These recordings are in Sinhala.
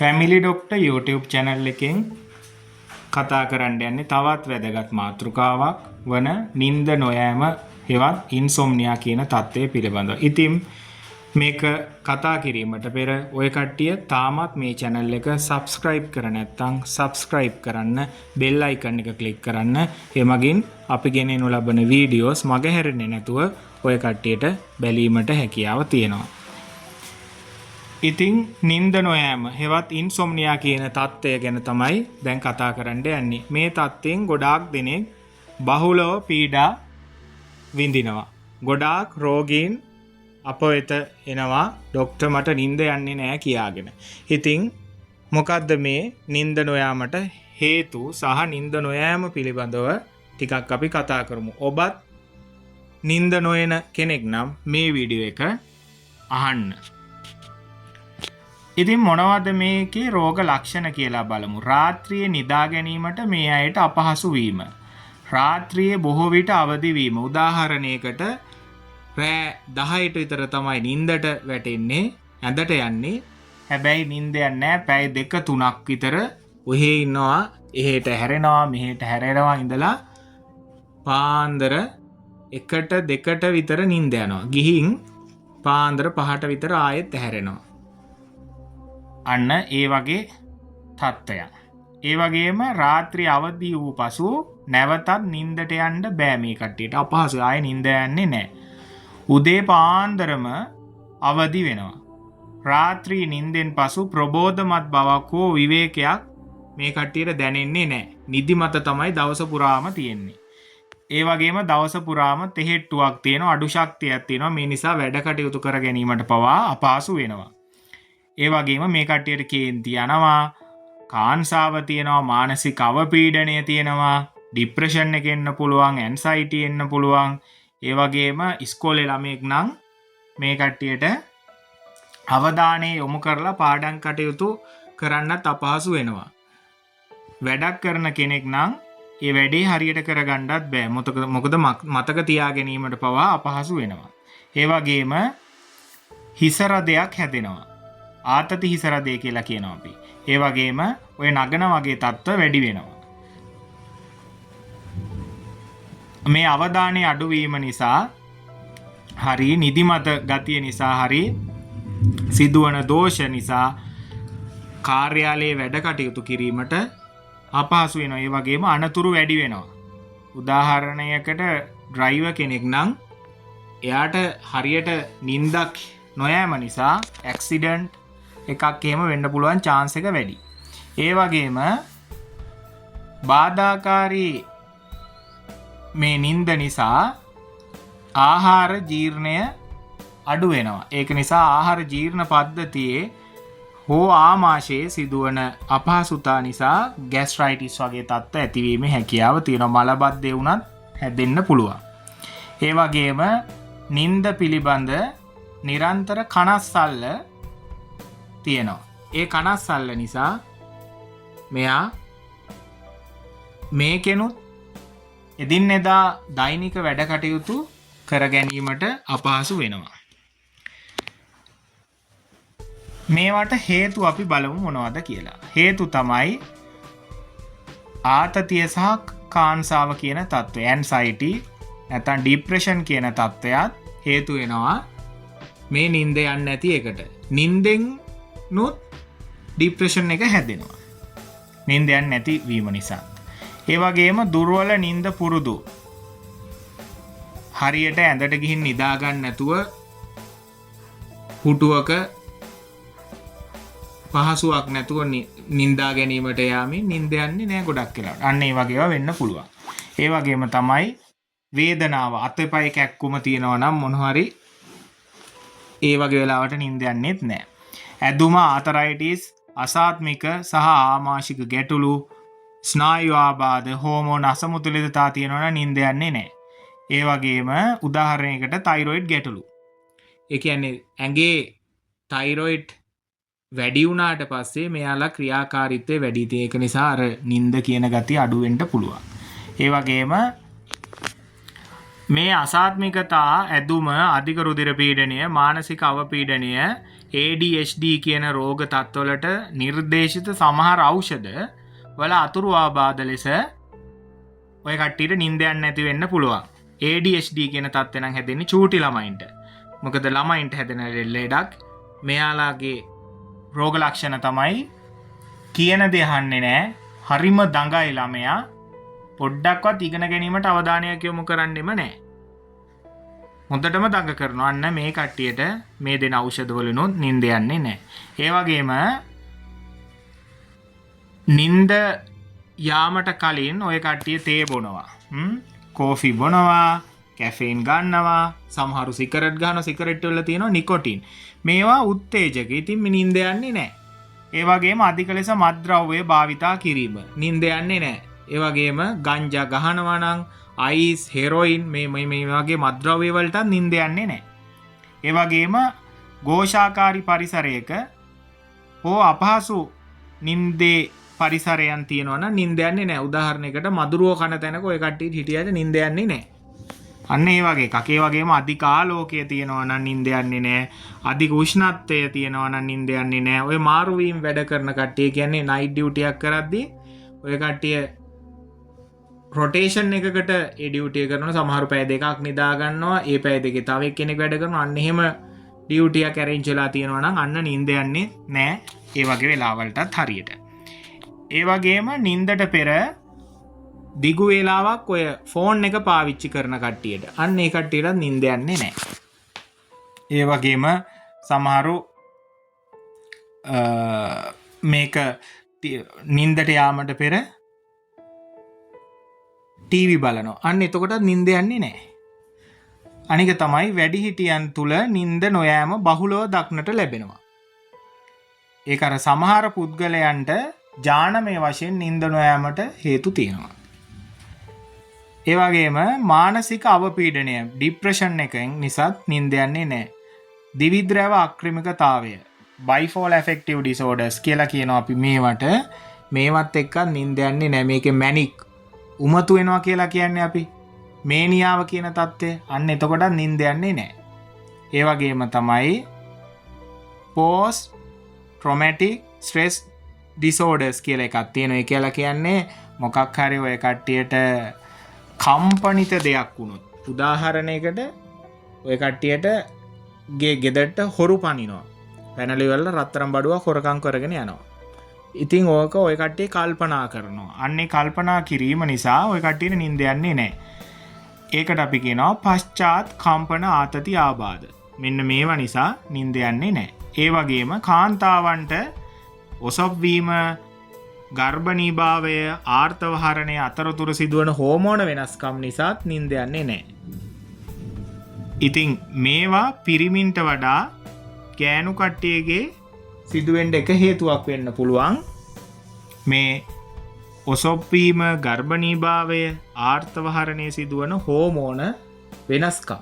ෆැමිලි ඩොක්ටර් YouTube channel එකෙන් කතා කරන්න යන්නේ තවත් වැදගත් මාතෘකාවක් වන නිින්ද නොයෑම හෙවත් ඉන්සොම්නියා කියන තත්ත්වය පිළිබඳව. ඉතින් මේක කතා කිරීමට පෙර ඔය කට්ටිය තාමත් මේ channel එක subscribe කර නැත්නම් subscribe කරන්න, bell icon එක click කරන්න. එමගින් අපි ගෙනෙනු ලබන videos මගහැරෙන්නේ නැතුව ඔය කට්ටියට බැලීමට හැකියාව තියෙනවා. ඉතින් නිින්ද නොයෑම හෙවත් ඉන්සොම්නියා කියන තත්ත්වය ගැන තමයි දැන් කතා කරන්න යන්නේ. මේ තත්ත්වයෙන් ගොඩාක් දෙනෙක් බහුලව පීඩා විඳිනවා. ගොඩාක් රෝගීන් අප වෙත එනවා ડોක්ටර් මට නිින්ද යන්නේ නැහැ කියාගෙන. ඉතින් මොකද්ද මේ නිින්ද නොයාමට හේතු සහ නිින්ද නොයෑම පිළිබඳව ටිකක් අපි කතා කරමු. ඔබත් නිින්ද නොයන කෙනෙක් නම් මේ වීඩියෝ එක අහන්න. ඉතින් මොනවද මේකේ රෝග ලක්ෂණ කියලා බලමු. රාත්‍රියේ නිදා ගැනීමට මේ අයට අපහසු වීම. රාත්‍රියේ බොහෝ විට අවදි වීම. උදාහරණයකට රෑ 10ට විතර තමයි නිින්දට වැටෙන්නේ, ඇඳට යන්නේ. හැබැයි නිින්ද යන්නේ නැහැ. පැය 2-3ක් විතර ඔහේ ඉන්නවා. එහෙට හැරෙනවා, මෙහෙට හැරෙනවා ඉඳලා පාන්දර 1ට 2ට විතර නිින්ද යනවා. ගිහින් පාන්දර 5ට විතර ආයෙත් හැරෙනවා. අන්න ඒ වගේ තත්ත්වයක්. ඒ වගේම රාත්‍රී අවදි වූ පසු නැවතත් නිින්දට යන්න බෑ මේ කට්ටියට. අපහසුයි. ආයේ නිින්ද යන්නේ නැහැ. උදේ පාන්දරම අවදි වෙනවා. රාත්‍රී නිින්දෙන් පසු ප්‍රබෝධමත් බවක් හෝ විවේකයක් මේ කට්ටියට දැනෙන්නේ නැහැ. නිදිමත තමයි දවස පුරාම තියෙන්නේ. ඒ වගේම දවස පුරාම තෙහෙට්ටුවක් තියෙනවා, අඩු ශක්තියක් තියෙනවා. මේ නිසා වැඩ කටයුතු කර ගැනීමට පවා අපහසු වෙනවා. ඒ වගේම මේ කට්ටියට කේන්ති යනවා, කාන්සාව තියෙනවා, මානසික අවපීඩනය තියෙනවා, ડિප්‍රෙෂන් එක එන්න පුළුවන්, ඇන්සයිටි එන්න පුළුවන්. ඒ වගේම ඉස්කෝලේ ළමයෙක් නම් මේ කට්ටියට අවධානය යොමු කරලා පාඩම් කටයුතු කරන්නත් අපහසු වෙනවා. වැඩක් කරන කෙනෙක් නම් ඒ වැඩේ හරියට කරගන්නත් බෑ. මොකද මතක තියා ගැනීමට පවා අපහසු වෙනවා. ඒ වගේම හිසරදයක් හැදෙනවා. ආතති හිසරදේ කියලා කියනවා අපි. ඒ වගේම ඔය නගන වගේ තත්ත්ව වැඩි වෙනවා. මේ අවධානයේ අඩුවීම නිසා හරි නිදිමත ගතිය නිසා හරි සිදුවන දෝෂ නිසා කාර්යාලයේ වැඩ කටයුතු කිරීමට අපහසු වෙනවා. ඒ වගේම අනතුරු වැඩි වෙනවා. උදාහරණයකට ඩ්‍රයිවර් කෙනෙක් නම් එයාට හරියට නිින්දක් නොයෑම නිසා ඇක්සිඩන්ට් එකක් එහෙම වෙන්න පුළුවන් chance එක වැඩි. ඒ වගේම බාධාකාරී මේ නිින්ද නිසා ආහාර ජීර්ණය අඩු වෙනවා. ඒක නිසා ආහාර ජීර්ණ පද්ධතියේ හෝ ආමාශයේ සිදුවන අපහසුතා නිසා ગેස්ට්‍රයිටිස් වගේ තත්ත්ව ඇතිවීමේ හැකියාව තියෙනවා. මලබද්ධය වුණත් හැදෙන්න පුළුවන්. ඒ වගේම නිින්ද පිළිබඳ නිරන්තර කනස්සල්ල තියෙනවා. ඒ කනස්සල්ල නිසා මෙයා මේකෙනුත් එදිනෙදා දෛනික වැඩ කටයුතු කර ගැනීමට අපහසු වෙනවා. මේවට හේතු අපි බලමු මොනවද කියලා. හේතු තමයි ආතතිය සහ කාන්සාව කියන තත්ත්වය. ඇන්සයිටි නැත්නම් ડિප්‍රෙෂන් කියන තත්ත්වයක් හේතු වෙනවා මේ නිින්ද යන්නේ නැති එකට. නිින්දෙන් නොත් ડિප්‍රෙෂන් එක හැදෙනවා. නිින්ද යන්නේ නැති වීම නිසා. ඒ වගේම දුර්වල නිින්ද පුරුදු. හරියට ඇඳට ගිහින් නිදා ගන්න නැතුව පුටුවක පහසුවක් නැතුව නිින්දා ගැනීමට යාමින් නිින්ද යන්නේ නැහැ ගොඩක් වෙලාවට. අන්න ඒ වගේ ඒවා වෙන්න පුළුවන්. ඒ වගේම තමයි වේදනාව. අතපය කැක්කුම තියෙනවා නම් මොන හරි ඒ වගේ වෙලාවට නිින්ද යන්නේත් නැහැ. ඇදුම, ආතරයිටිස්, අසාත්මික සහ ආමාශික ගැටලු, ස්නායු ආබාධ, හෝමෝන අසමතුලිතතා තියෙනවා නම් නිින්ද යන්නේ නැහැ. ඒ වගේම උදාහරණයකට තයිරොයිඩ් ගැටලු. ඒ කියන්නේ ඇඟේ තයිරොයිඩ් වැඩි වුණාට පස්සේ මෙයාලා ක්‍රියාකාරීත්වය වැඩි. ඒක නිසා අර නිින්ද කියන ගතිය අඩු වෙන්න පුළුවන්. ඒ වගේම මේ අසාත්මිකතා, ඇදුම, අධික රුධිර පීඩනය, මානසික අවපීඩනය ADHD කියන රෝග තත්ත්වවලට නිර්දේශිත සමහර ඖෂධ වල අතුරු ආබාධ ලෙස ඔය කට්ටියට නිින්ද යන්නේ නැති වෙන්න පුළුවන්. ADHD කියන තත්ත්වය නම් හැදෙන්නේ චූටි ළමයින්ට. මොකද ළමයින්ට හැදෙන ලෙඩක් මෙයාලාගේ රෝග ලක්ෂණ තමයි කියන දේ අහන්නේ නැහැ. හරිම දඟයි ළමයා. පොඩ්ඩක්වත් ඉගෙන ගැනීමට අවධානයක් යොමු කරන්නෙම නැහැ. හොඳටම දඟ කරනවා. අන්න මේ කට්ටියට මේ දෙන ඖෂධ වලිනුත් නිින්ද යන්නේ නැහැ. ඒ වගේම නිින්ද යාමට කලින් ඔය කට්ටිය තේ බොනවා. කෝෆි බොනවා, කැෆේන් ගන්නවා, සමහරු සිගරට් ගන්නවා. සිගරට් වල තියෙනවා නිකොටින්. මේවා උත්තේජක. ඉතින් මේ නිින්ද යන්නේ නැහැ. ඒ වගේම අධික ලෙස මත්ද්‍රව්‍ය භාවිතා කිරීම නිින්ද යන්නේ නැහැ. ඒ වගේම ගංජා ගහනවා නම් අයිස්, හෙරොයින් මේ වගේ මත්ද්‍රව්‍ය වලට නිින්ද යන්නේ නැහැ. ඒ වගේම ഘോഷාකාරී පරිසරයක හෝ අපහසු නිින්දේ පරිසරයන් තියෙනවා නම් නිින්ද යන්නේ නැහැ. උදාහරණයකට මදුරුව කන තැනක ඔය කට්ටියට හිටියට නිින්ද යන්නේ නැහැ. අන්න ඒ වගේ එකක්. ඒ වගේම අධික ආලෝකය තියෙනවා නම් නිින්ද යන්නේ නැහැ. අධික උෂ්ණත්වය තියෙනවා නම් නිින්ද යන්නේ නැහැ. ඔය මාරු වීම වැඩ කරන කට්ටිය කියන්නේ නයිට් ඩියුටි එකක් කරද්දී ඔය කට්ටිය රොටේෂන් එකකට ඒ ඩියුටි එක කරනවා. සමහරු පැය දෙකක් නිදා ගන්නවා. ඒ පැය දෙකේ තව එක්කෙනෙක් වැඩ කරනවා. අන්න එහෙම ඩියුටි එක ඇරේන්ජ් වෙලා තියෙනවා නම් අන්න නිින්ද යන්නේ නැහැ. ඒ වගේ වෙලාවලටත් හරියට. ඒ වගේම නිින්දට පෙර දිගු වේලාවක් ඔය ෆෝන් එක පාවිච්චි කරන කට්ටියට අන්න ඒ කට්ටියට නිින්ද යන්නේ නැහැ. ඒ වගේම සමහරු මේක නිින්දට යාමට පෙර ටීවී බලනවා. අන්න එතකොට නිින්ද යන්නේ නැහැ. අනික තමයි වැඩිහිටියන් තුල නිින්ද නොයෑම බහුලව දක්නට ලැබෙනවා. ඒක අර සමහර පුද්ගලයන්ට ජානමය වශයෙන් නිින්ද නොයෑමට හේතු තියෙනවා. ඒ වගේම මානසික අවපීඩනය ડિප්‍රෙෂන් එකෙන් නිසා නිින්ද යන්නේ නැහැ. දිවිද්‍රව අක්‍රමිකතාවය බයිපෝලර් ඇෆෙක්ටිව් ඩිසෝඩර්ස් කියලා කියනවා අපි මේවට. මේවත් එක්ක නිින්ද යන්නේ නැහැ. මේකේ මැනික් උමතු වෙනවා කියලා කියන්නේ අපි. මේනියාව කියන தත්ත්වය. අන්න එතකොට නිින්ද යන්නේ නැහැ. ඒ වගේම තමයි පෝස්ට් ට්‍රොමැටික් ස්ට්‍රෙස් ඩිසෝඩර්ස් කියලා එකක් තියෙනවා. ඒ කියලා කියන්නේ මොකක් හරි ඔය කට්ටියට කම්පනිත දෙයක් වුණොත්. උදාහරණයකට ඔය කට්ටියට ගෙදරට හොරු පනිනවා. පැනලි වල රත්තරන් බඩුවක් හොරකම් කරගෙන යනවා. ඉතින් ඕක ඔය කට්ටිය කල්පනා කරනවා. අන්නේ කල්පනා කිරීම නිසා ඔය කට්ටියට නිින්ද යන්නේ නැහැ. ඒකට අපි කියනවා පශ්චාත් කම්පන ආතති ආබාධ. මෙන්න මේවා නිසා නිින්ද යන්නේ නැහැ. ඒ වගේම කාන්තාවන්ට ඔසව්වීම, ගර්භණීභාවය, ආර්තවහරණය අතරතුර සිදුවන හෝමෝන වෙනස්කම් නිසාත් නිින්ද යන්නේ නැහැ. ඉතින් මේවා පිරිමින්ට වඩා ගෑනු කට්ටියගේ සිදුවෙන්න එක හේතුවක් වෙන්න පුළුවන්. මේ ඔසව්වීම, ගර්භණීභාවය, ආර්තවහරණය සිදුවන හෝමෝන වෙනස්කම්.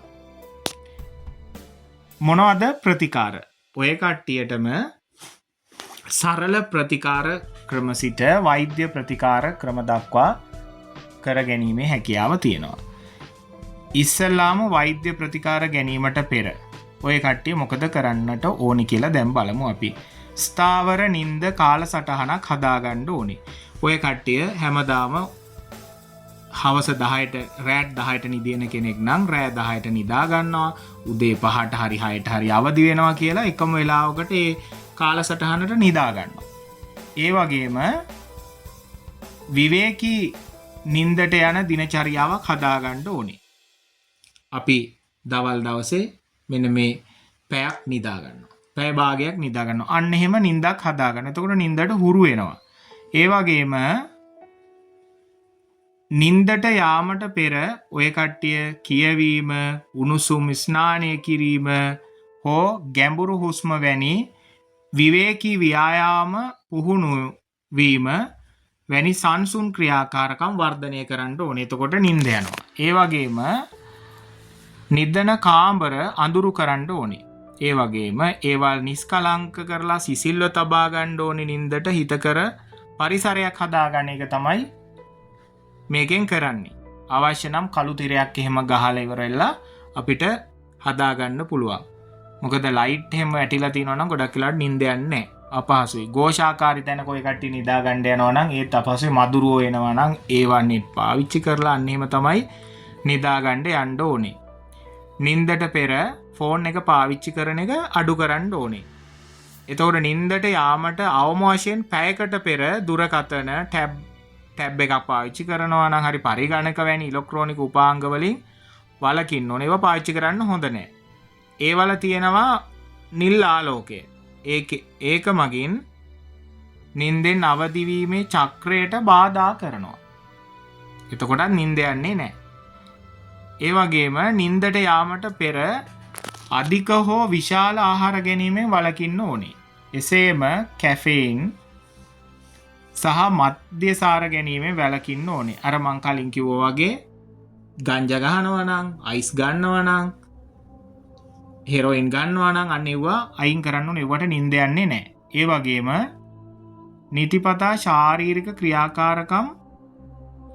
මොනවද ප්‍රතිකාර? ඔය කට්ටියටම සරල ප්‍රතිකාර ක්‍රම සිට වෛද්‍ය ප්‍රතිකාර ක්‍රම දක්වා කරගැනීමේ හැකියාව තියෙනවා. ඉස්සෙල්ලාම වෛද්‍ය ප්‍රතිකාර ගැනීමට පෙර ඔය කට්ටිය මොකද කරන්නට ඕනි කියලා දැන් බලමු අපි. ස්ථාවර නිින්ද කාලසටහනක් හදාගන්න ඕනි. ඔය කට්ටිය හැමදාම හවස 10ට රෑත් 10ට නිදින කෙනෙක් නම් රෑ 10ට නිදා ගන්නවා. උදේ 5ට හරි 6ට හරි අවදි වෙනවා කියලා එකම වෙලාවකට ඒ කාලසටහනට නිදා ගන්නවා. ඒ වගේම විවේකී නිින්දට යන දිනචරියාවක් හදාගන්න ඕනේ. අපි දවල් දවසේ මෙන්න මේ පැයක් නිදා ගන්නවා. පැය භාගයක් නිදා ගන්නවා. අන්න එහෙම නිින්දක් හදාගන්න. එතකොට නිින්දට හුරු වෙනවා. ඒ වගේම නිින්දට යාමට පෙර ඔය කට්ටිය කියවීම, උණුසුම් ස්නානය කිරීම හෝ ගැඹුරු හුස්ම වැනි විවේකී ව්‍යායාම පුහුණු වීම වැනි සංසුන් ක්‍රියාකාරකම් වර්ධනය කරන්න ඕනේ. එතකොට නිින්ද යනවා. ඒ වගේම නිදන කාමර අඳුරු කරන්න ඕනේ. ඒ වගේම ඒවල් නිස්කලංක කරලා සිසිල්ව තබා ගන්න ඕනේ. නිින්දට හිතකර පරිසරයක් හදාගන්න එක තමයි මේකෙන් කරන්නේ. අවශ්‍ය නම් කළු තිරයක් එහෙම ගහලා ඉවරෙලා අපිට හදාගන්න පුළුවන්. මොකද ලයිට් එහෙම වැටිලා තියෙනවා නම් ගොඩක් වෙලාවට නිින්ද යන්නේ නැහැ. අපහසුයි. ഘോഷාකාරී තැනක ඔය කට්ටිය නිදා ගන්න යනවා නම් ඒත් අපහසුයි. මදුරුවෝ එනවා නම් ඒවන්නේ පාවිච්චි කරලා අන්න එහෙම තමයි නිදා ගන්න යන්න ඕනේ. නිින්දට පෙර ෆෝන් එක පාවිච්චි කරන එක අඩු කරන්න ඕනේ. එතකොට නිින්දට යාමට අවම වශයෙන් පැයකට පෙර දුරකථන ටැබ් එකක් පාවිච්චි කරනවා නම් හරි පරිගණක වැනි ඉලෙක්ට්‍රොනික උපාංග වලින් වලකින්න ඕනේ. ඒවා පාවිච්චි කරන්න හොඳ නැහැ. ඒවල තියෙනවා නිල් ආලෝකය. ඒක මගින් නිින්දෙන් අවදි වීමේ චක්‍රයට බාධා කරනවා. එතකොට නිින්ද යන්නේ නැහැ. ඒ වගේම නිින්දට යාමට පෙර අධික හෝ විශාල ආහාර ගැනීමෙන් වළකින්න ඕනේ. එසේම කැෆේන් සහ මද්යසාර ගැනීමෙන් වැළකින්න ඕනේ. අර මං කලින් කිව්වා වගේ ගංජා ගහනවා නම්, අයිස් ගන්නවා නම්, හෙරොයින් ගන්නවා නම් අන්න ඒවා අයින් කරන්න ඕනේ. ඒවට නිින්ද යන්නේ නැහැ. ඒ වගේම නිතිපතා ශාරීරික ක්‍රියාකාරකම්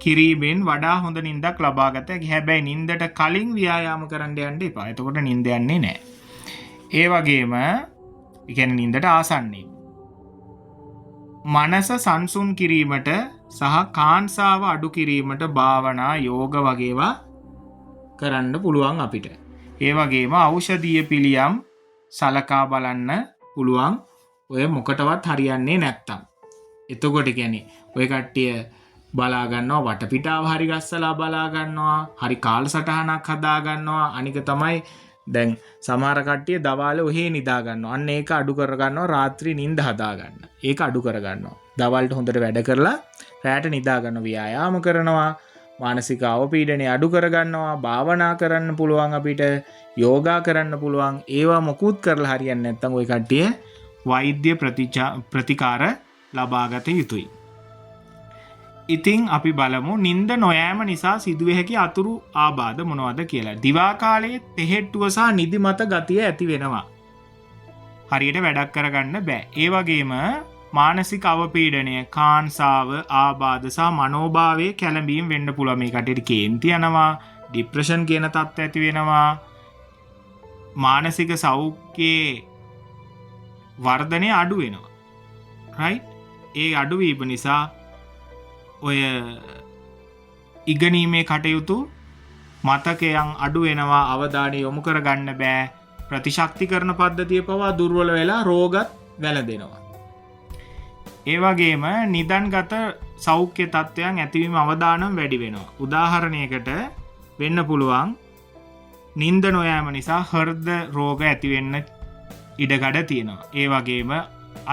කිරීමෙන් වඩා හොඳ නිින්දක් ලබා ගත හැකියි. හැබැයි නිින්දට කලින් ව්‍යායාම කරන්න යන්න එපා. එතකොට නිින්ද යන්නේ නැහැ. ඒ වගේම කියන්නේ නිින්දට ආසන්නයි. මනස සංසුන් කිරීමට සහ කාංසාව අඩු කිරීමට භාවනා, යෝග වගේවා කරන්න පුළුවන් අපිට. ඒ වගේම ඖෂධීය පිළියම් සලකා බලන්න පුළුවන්. ඔය මොකටවත් හරියන්නේ නැත්තම්. එතකොට කියන්නේ ඔය කට්ටිය බලා ගන්නවා වටපිටාව හරි ගස්සලා බලා ගන්නවා, හරි කාලසටහනක් හදා ගන්නවා. අනික තමයි දැන් සමහර කට්ටිය දවාලේ ඔහේ නිදා ගන්නවා. අන්න ඒක අඩු කර ගන්නවා. රාත්‍රී නිින්ද හදා ගන්න. ඒක අඩු කර ගන්නවා. දවල්ට හොඳට වැඩ කරලා රැට නිදා ගන්න, ව්‍යායාම කරනවා, මානසික අවපීඩනය අඩු කර ගන්නවා, භාවනා කරන්න පුළුවන්, අපිට යෝගා කරන්න පුළුවන්. ඒවා මොකුත් කරලා හරියන්නේ නැත්නම් ওই කට්ටිය වෛද්‍ය ප්‍රතිකාර ලබාගත යුතුයි. ඉතින් අපි බලමු නිින්ද නොයෑම නිසා සිදුවේ හැකි අතුරු ආබාධ මොනවද කියලා. දිවා කාලයේ තෙහෙට්ටුව සහ නිදිමත ගතිය ඇති වෙනවා. හරියට වැඩක් කරගන්න බෑ. ඒ වගේම මානසික අවපීඩනය, කාංසාව, ආබාධ සහ මනෝභාවයේ කැළඹීම් වෙන්න පුළුවන්. මේ කටේට කේන්ති යනවා, ડિප්‍රෙෂන් කියන තත්ත්ව ඇති වෙනවා. මානසික සෞඛ්‍යයේ වර්ධනය අඩු වෙනවා. රයිට්? ඒ අඩු වීම නිසා ඔය ඉගෙනීමේ කටයුතු මතකයන් අඩු වෙනවා, අවධානය යොමු කරගන්න බෑ. ප්‍රතිශක්තිකරණ පද්ධතිය පවා දුර්වල වෙලා රෝගත් වැළඳෙනවා. ඒ වගේම නිදන්ගත සෞඛ්‍ය තත්ත්වයන් ඇතිවීම අවදානම් වැඩි වෙනවා. උදාහරණයකට වෙන්න පුළුවන් නිින්ද නොයෑම නිසා හෘද රෝග ඇති වෙන්න ඉඩකඩ තියෙනවා. ඒ වගේම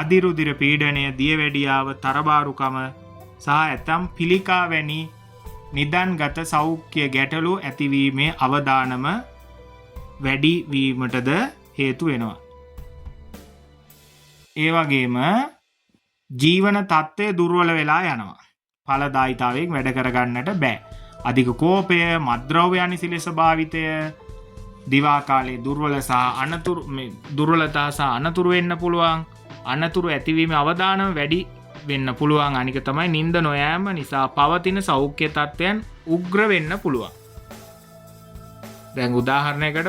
අධිරුධිර පීඩනය, දියවැඩියාව, තරබාරුකම සහ ඇතම් පිළිකා වැනි නිදන්ගත සෞඛ්‍ය ගැටලු ඇතිවීමේ අවදානම වැඩි වීමටද හේතු වෙනවා. ඒ වගේම ජීවන තත්ත්වය දුර්වල වෙලා යනවා. ඵලදායීතාවයෙන් වැඩ කරගන්නට බෑ. අධික කෝපය, මත්ද්‍රව්‍ය ලෙස භාවිතය, දිවා කාලයේ දුර්වලතා සහ අනතුරු වෙන්න පුළුවන්. අනතුරු ඇතිවීමේ අවදානම වැඩි වෙන්න පුළුවන්. අනික තමයි නිින්ද නොයෑම නිසා පවතින සෞඛ්‍ය තත්ත්වයන් උග්‍ර වෙන්න පුළුවන්. දැන් උදාහරණයකට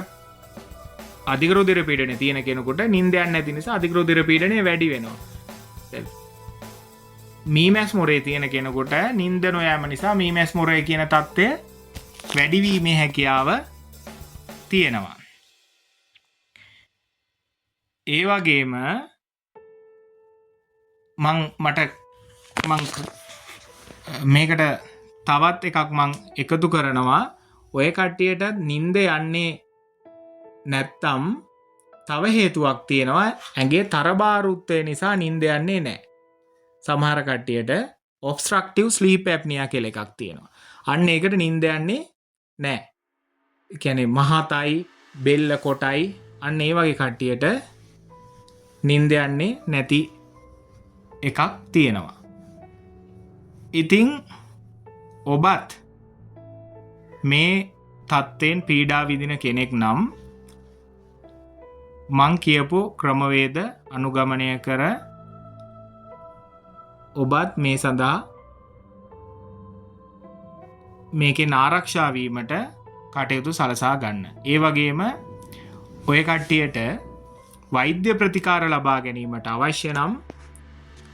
අධික රුධිර පීඩනය තියෙන කෙනෙකුට නිින්ද යන්නේ නැති නිසා අධික රුධිර පීඩනය වැඩි වෙනවා. දැන් මීමැස් මොරේ තියෙන කෙනෙකුට නිින්ද නොයෑම නිසා මීමැස් මොරේ කියන තත්ත්වය වැඩි වීමේ හැකියාව තියෙනවා. ඒ වගේම මේකට තවත් එකක් මං එකතු කරනවා. ඔය කට්ටියට නිින්ද යන්නේ නැත්තම් තව හේතුවක් තියෙනවා. ඇඟේ තරබාරුත්වය නිසා නිින්ද යන්නේ නැහැ. සමහර කට්ටියට obstructive sleep apnea කියලා එකක් තියෙනවා. අන්න ඒකට නිින්ද යන්නේ නැහැ. ඒ කියන්නේ මහතයි, බෙල්ල කොටයි, අන්න ඒ වගේ කට්ටියට නිින්ද යන්නේ නැති එකක් තියෙනවා. ඉතින් ඔබත් මේ තත්ත්වයෙන් පීඩා විඳින කෙනෙක් නම් මං කියපු ක්‍රමවේද අනුගමනය කර ඔබත් මේ සඳහා මේකෙන් ආරක්ෂා වීමට කටයුතු සලසා ගන්න. ඒ වගේම ඔය කට්ටියට වෛද්‍ය ප්‍රතිකාර ලබා ගැනීමට අවශ්‍ය නම්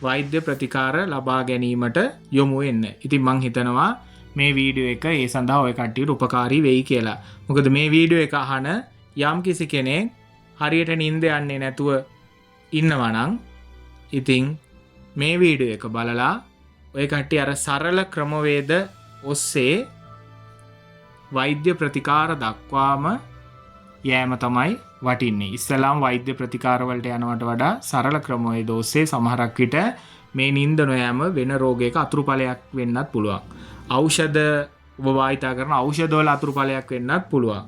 වෛද්‍ය ප්‍රතිකාර ලබා ගැනීමට යොමු වෙන්න. ඉතින් මං හිතනවා මේ වීඩියෝ එක ඒ සඳහා ඔය කට්ටියට උපකාරී වෙයි කියලා. මොකද මේ වීඩියෝ එක අහන යම් කිසි කෙනෙක් හරියට නිින්ද යන්නේ නැතුව ඉන්නවා නම් ඉතින් මේ වීඩියෝ එක බලලා ඔය කට්ටිය අර සරල ක්‍රමවේද ඔස්සේ වෛද්‍ය ප්‍රතිකාර දක්වාම යෑම තමයි වටින්නේ. ඉස්සලාම් වෛද්‍ය ප්‍රතිකාර වලට යනවට වඩා සරල ක්‍රමවේද ඔස්සේ සමහරක් විට මේ නිින්ද නොයෑම වෙන රෝගයක අතුරුඵලයක් වෙන්නත් පුළුවන්. ඖෂධ ඔබ භාවිතා කරන ඖෂධ වල අතුරුඵලයක් වෙන්නත් පුළුවන්.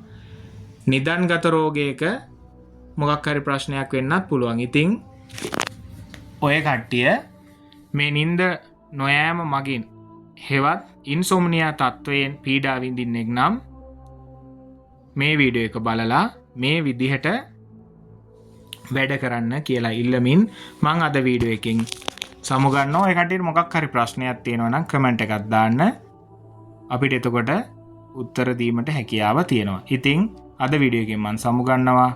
නිදන්ගත රෝගයක මොකක් හරි ප්‍රශ්නයක් වෙන්නත් පුළුවන්. ඉතින් ඔය කට්ටිය මේ නිින්ද නොයෑම මගින් හෙවත් ඉන්සොම්නියා තත්වයෙන් පීඩා විඳින්නෙක් නම් මේ වීඩියෝ එක බලලා මේ විදිහට වැඩ කරන්න කියලා ඉල්ලමින් මං අද වීඩියෝ එකෙන් සමුගන්නවා. ඔය කට්ටියට මොකක් හරි ප්‍රශ්නයක් තියෙනවා නම් කමෙන්ට් එකක් දාන්න. අපිට එතකොට උත්තර දීමට හැකියාව තියෙනවා. ඉතින් අද වීඩියෝ එකෙන් මං සමුගන්නවා.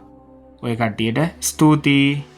ඔය කට්ටියට ස්තුතියි.